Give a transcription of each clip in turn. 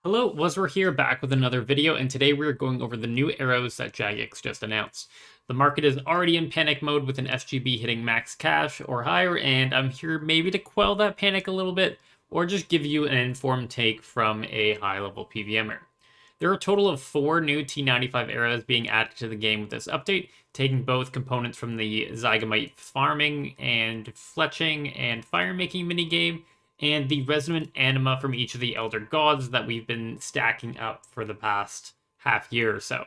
Hello, Waswere here, back with another video, and today we're going over the new arrows that Jagex just announced. The market is already in panic mode with an SGB hitting max cash or higher, and I'm here maybe to quell that panic a little bit, or just give you an informed take from a high-level PVMer. There are a total of 4 new T95 arrows being added to the game with this update, taking both components from the Zygamite farming and fletching and fire making minigame, and the resonant anima from each of the elder gods that we've been stacking up for the past half year or so.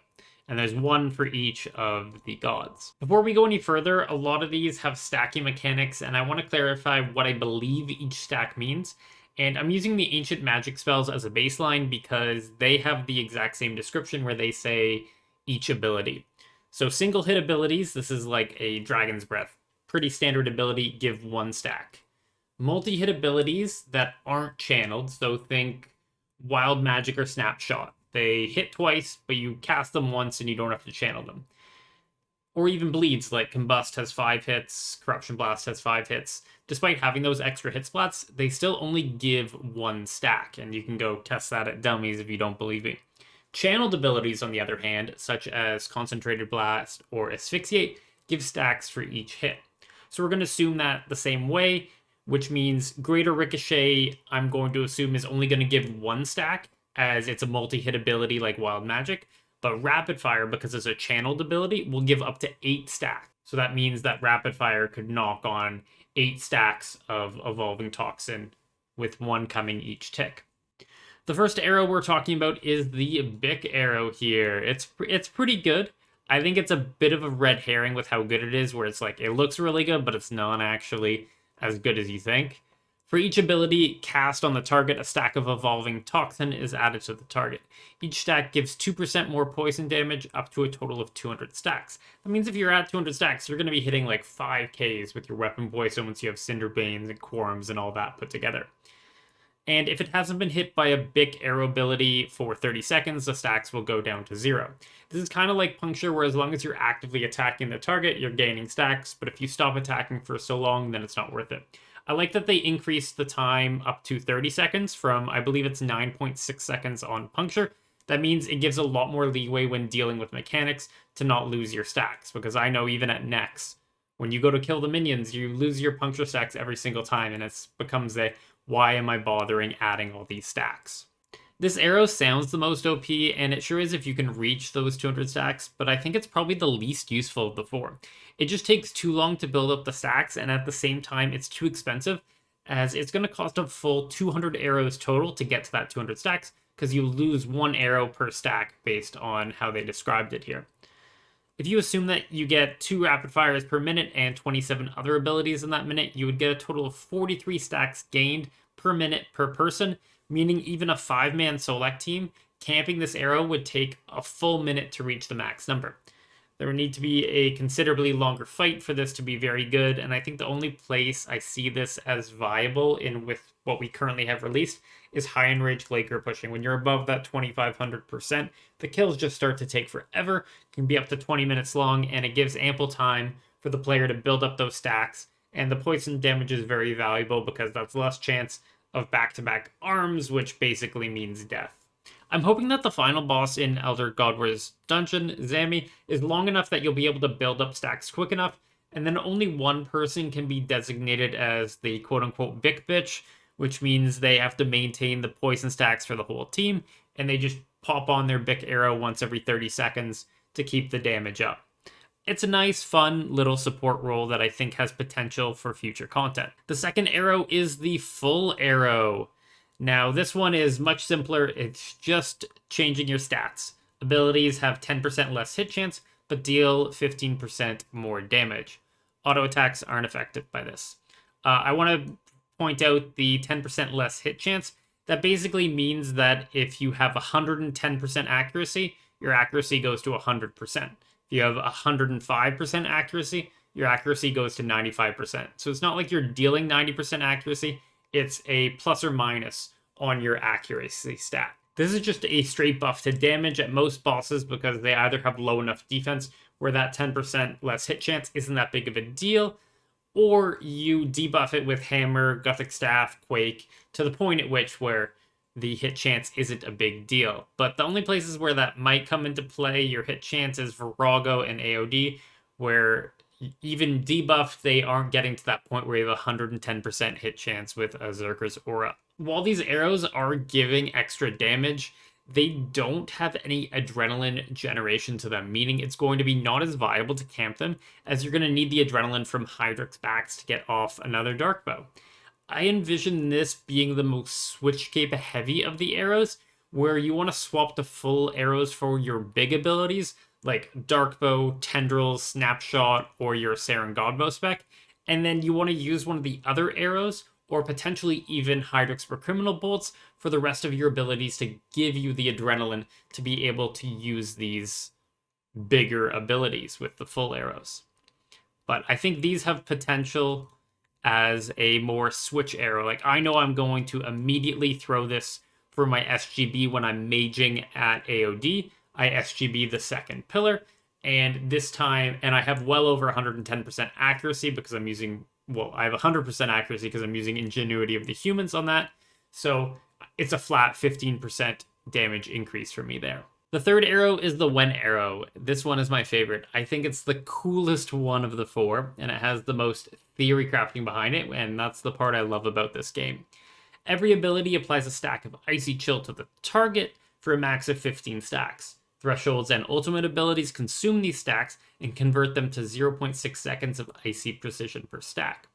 And there's one for each of the gods. Before we go any further, a lot of these have stacking mechanics, and I want to clarify what I believe each stack means. And I'm using the ancient magic spells as a baseline because they have the exact same description where they say each ability. So single hit abilities, this is like a Dragon's Breath. Pretty standard ability, give 1 stack. Multi-hit abilities that aren't channeled, so think Wild Magic or Snapshot. They hit twice, but you cast them once and you don't have to channel them. Or even bleeds, like Combust has 5 hits, Corruption Blast has 5 hits. Despite having those extra hit splats, they still only give 1 stack, and you can go test that at dummies if you don't believe me. Channeled abilities, on the other hand, such as Concentrated Blast or Asphyxiate, give stacks for each hit. So we're going to assume that the same way, which means Greater Ricochet, I'm going to assume, is only going to give 1 stack, as it's a multi-hit ability like Wild Magic, but Rapid Fire, because it's a channeled ability, will give up to 8 stacks. So that means that Rapid Fire could knock on 8 stacks of Evolving Toxin, with 1 coming each tick. The first arrow we're talking about is the Bic Arrow here. It's pretty good. I think it's a bit of a red herring with how good it is, where it's like, it looks really good, but it's not actually as good as you think. For each ability cast on the target, a stack of Evolving Toxin is added to the target. Each stack gives 2% more poison damage, up to a total of 200 stacks. That means if you're at 200 stacks, you're going to be hitting like 5Ks with your weapon poison once you have Cinder Banes and Quorums and all that put together. And if it hasn't been hit by a Bic Arrow ability for 30 seconds, the stacks will go down to 0. This is kind of like Puncture, where as long as you're actively attacking the target, you're gaining stacks, but if you stop attacking for so long, then it's not worth it. I like that they increased the time up to 30 seconds from, I believe it's 9.6 seconds on Puncture. That means it gives a lot more leeway when dealing with mechanics to not lose your stacks, because I know even at Nex, when you go to kill the minions, you lose your Puncture stacks every single time, and it becomes a, why am I bothering adding all these stacks? This arrow sounds the most OP, and it sure is if you can reach those 200 stacks, but I think it's probably the least useful of the 4. It just takes too long to build up the stacks, and at the same time, it's too expensive, as it's going to cost a full 200 arrows total to get to that 200 stacks, because you lose 1 arrow per stack based on how they described it here. If you assume that you get 2 rapid fires per minute and 27 other abilities in that minute, you would get a total of 43 stacks gained per minute per person, meaning even a 5-man select team camping this arrow would take a full minute to reach the max number. There would need to be a considerably longer fight for this to be very good, and I think the only place I see this as viable in with what we currently have released is high enraged Laker pushing. When you're above that 2500%, the kills just start to take forever, can be up to 20 minutes long, and it gives ample time for the player to build up those stacks, and the poison damage is very valuable because that's less chance of back-to-back arms, which basically means death. I'm hoping that the final boss in Elder Godware's dungeon, Zami, is long enough that you'll be able to build up stacks quick enough, and then only one person can be designated as the quote-unquote Bic bitch, which means they have to maintain the poison stacks for the whole team, and they just pop on their Bic Arrow once every 30 seconds to keep the damage up. It's a nice, fun little support role that I think has potential for future content. The second arrow is the Full Arrow. Now, this one is much simpler. It's just changing your stats. Abilities have 10% less hit chance, but deal 15% more damage. Auto attacks aren't affected by this. I want to point out the 10% less hit chance. That basically means that if you have 110% accuracy, your accuracy goes to 100%. If you have 105% accuracy, your accuracy goes to 95%. So it's not like you're dealing 90% accuracy, it's a plus or minus on your accuracy stat. This is just a straight buff to damage at most bosses because they either have low enough defense where that 10% less hit chance isn't that big of a deal, or you debuff it with Hammer, Gothic Staff, Quake, to the point at which where the hit chance isn't a big deal. But the only places where that might come into play, your hit chance is Virago and AOD, where even debuffed, they aren't getting to that point where you have 110% hit chance with a Zerker's Aura. While these arrows are giving extra damage, they don't have any adrenaline generation to them, meaning it's going to be not as viable to camp them, as you're going to need the adrenaline from Hydrix backs to get off another Dark Bow. I envision this being the most switch cape heavy of the arrows, where you want to swap the full arrows for your big abilities, like Dark Bow, Tendrils, Snapshot, or your Saren Godbow spec, and then you want to use one of the other arrows, or potentially even Hydrix for Criminal Bolts, for the rest of your abilities to give you the adrenaline to be able to use these bigger abilities with the full arrows. But I think these have potential as a more switch arrow. Like, I know I'm going to immediately throw this for my SGB when I'm maging at AOD. I SGB the second pillar, and this time, and I have well over 110% accuracy because I'm using, well, I have 100% accuracy because I'm using Ingenuity of the Humans on that. So it's a flat 15% damage increase for me there. The third arrow is the When arrow. This one is my favorite. I think it's the coolest one of the four, and it has the most theory crafting behind it, and that's the part I love about this game. Every ability applies a stack of Icy Chill to the target for a max of 15 stacks. Thresholds and ultimate abilities consume these stacks and convert them to 0.6 seconds of Icy Precision per stack.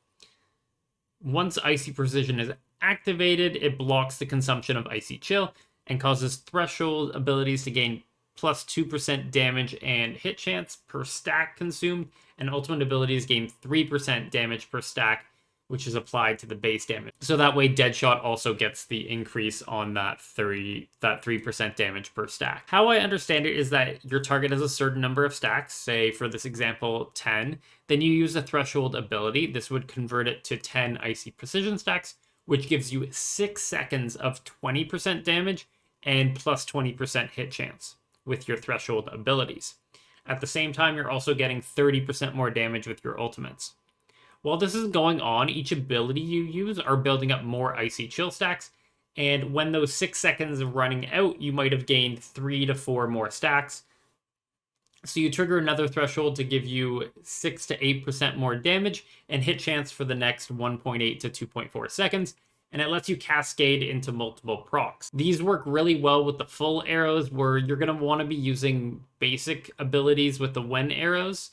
Once Icy Precision is activated, it blocks the consumption of Icy Chill and causes threshold abilities to gain plus 2% damage and hit chance per stack consumed, and ultimate abilities gain 3% damage per stack, which is applied to the base damage. So that way Deadshot also gets the increase on that 3% damage per stack. How I understand it is that your target has a certain number of stacks, say for this example 10, then you use a threshold ability. This would convert it to 10 Icy Precision stacks, which gives you 6 seconds of 20% damage and plus 20% hit chance with your threshold abilities. At the same time, you're also getting 30% more damage with your ultimates. While this is going on, each ability you use are building up more Icy Chill stacks, and when those 6 seconds are running out, you might have gained 3 to 4 more stacks. So you trigger another threshold to give you 6 to 8% more damage and hit chance for the next 1.8 to 2.4 seconds, and it lets you cascade into multiple procs. These work really well with the full arrows, where you're going to want to be using basic abilities with the When arrows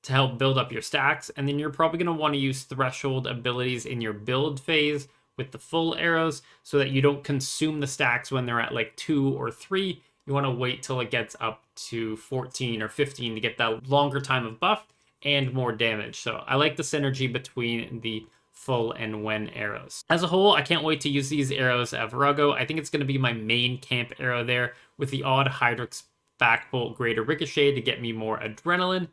to help build up your stacks, and then you're probably going to want to use threshold abilities in your build phase with the full arrows so that you don't consume the stacks when they're at like 2 or 3. You want to wait till it gets up to 14 or 15 to get that longer time of buff and more damage. So I like the synergy between the full and When arrows. As a whole, I can't wait to use these arrows at Virago. I think it's going to be my main camp arrow there, with the odd Hydrix backbolt greater ricochet to get me more adrenaline.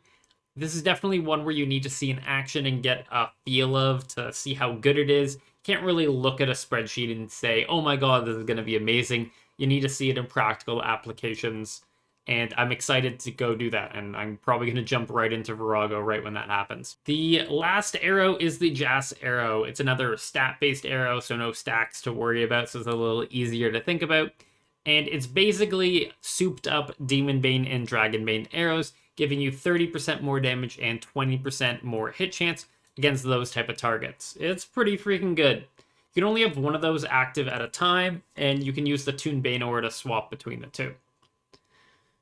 This is definitely one where you need to see in action and get a feel of to see how good it is. Can't really look at a spreadsheet and say, oh my god, this is going to be amazing. You need to see it in practical applications, and I'm excited to go do that, and I'm probably going to jump right into Virago right when that happens. The last arrow is the Jas arrow. It's another stat-based arrow, so no stacks to worry about, so it's a little easier to think about. And it's basically souped up Demon Bane and Dragon Bane arrows, giving you 30% more damage and 20% more hit chance against those type of targets. It's pretty freaking good. You can only have one of those active at a time, and you can use the Toon Bane Aura to swap between the two.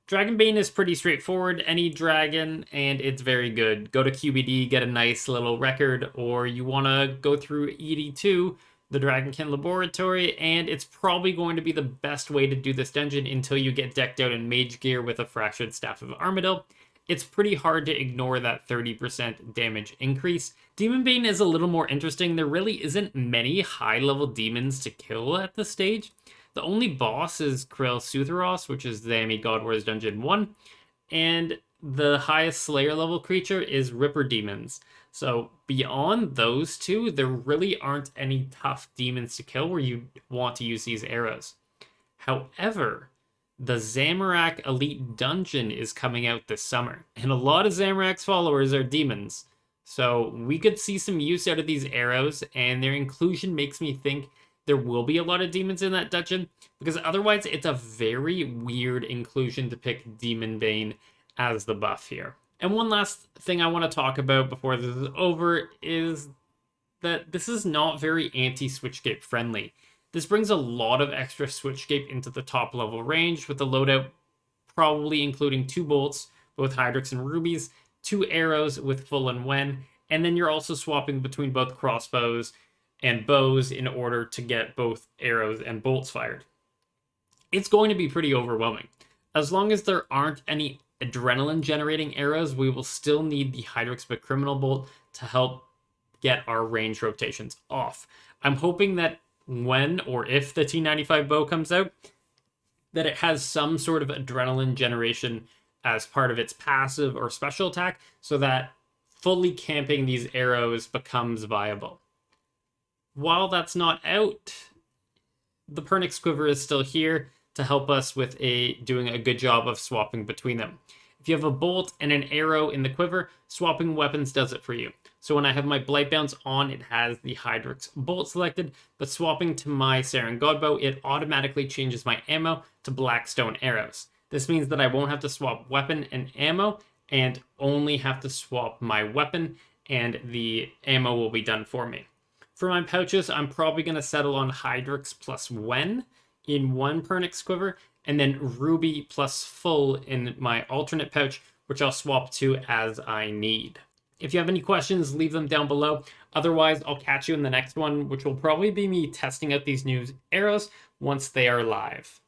Dragon Bane is pretty straightforward, any dragon, and it's very good. Go to QBD, get a nice little record, or you want to go through ED2, the Dragonkin Laboratory, and it's probably going to be the best way to do this dungeon until you get decked out in mage gear with a Fractured Staff of Armadyl. It's pretty hard to ignore that 30% damage increase. Demon Bane is a little more interesting. There really isn't many high-level demons to kill at this stage. The only boss is Krill Sutheros, which is Zami God Wars Dungeon 1, and the highest Slayer level creature is Ripper Demons. So beyond those two, there really aren't any tough demons to kill where you want to use these arrows. However, the Zamorak Elite Dungeon is coming out this summer, and a lot of Zamorak's followers are demons. So we could see some use out of these arrows, and their inclusion makes me think there will be a lot of demons in that dungeon, because otherwise it's a very weird inclusion to pick Demon Bane as the buff here. And one last thing I want to talk about before this is over is that this is not very anti-Switchgate friendly. This brings a lot of extra Switchgate into the top level range, with the loadout probably including 2 bolts, both Hydrix and Rubies, 2 arrows with full and Wen, and then you're also swapping between both crossbows and bows in order to get both arrows and bolts fired. It's going to be pretty overwhelming. As long as there aren't any adrenaline generating arrows, we will still need the Hydrix Bic Criminal Bolt to help get our range rotations off. I'm hoping that when or if the T95 bow comes out, that it has some sort of adrenaline generation as part of its passive or special attack, so that fully camping these arrows becomes viable. While that's not out, the Pernix Quiver is still here to help us with doing a good job of swapping between them. If you have a bolt and an arrow in the quiver, swapping weapons does it for you. So when I have my Blight Bounce on, it has the Hydrix bolt selected, but swapping to my Saren Godbow, it automatically changes my ammo to Blackstone arrows. This means that I won't have to swap weapon and ammo, and only have to swap my weapon, and the ammo will be done for me. For my pouches, I'm probably going to settle on Hydrix plus Wen in one Pernix Quiver, and then Ruby plus Full in my alternate pouch, which I'll swap to as I need. If you have any questions, leave them down below. Otherwise, I'll catch you in the next one, which will probably be me testing out these new arrows once they are live.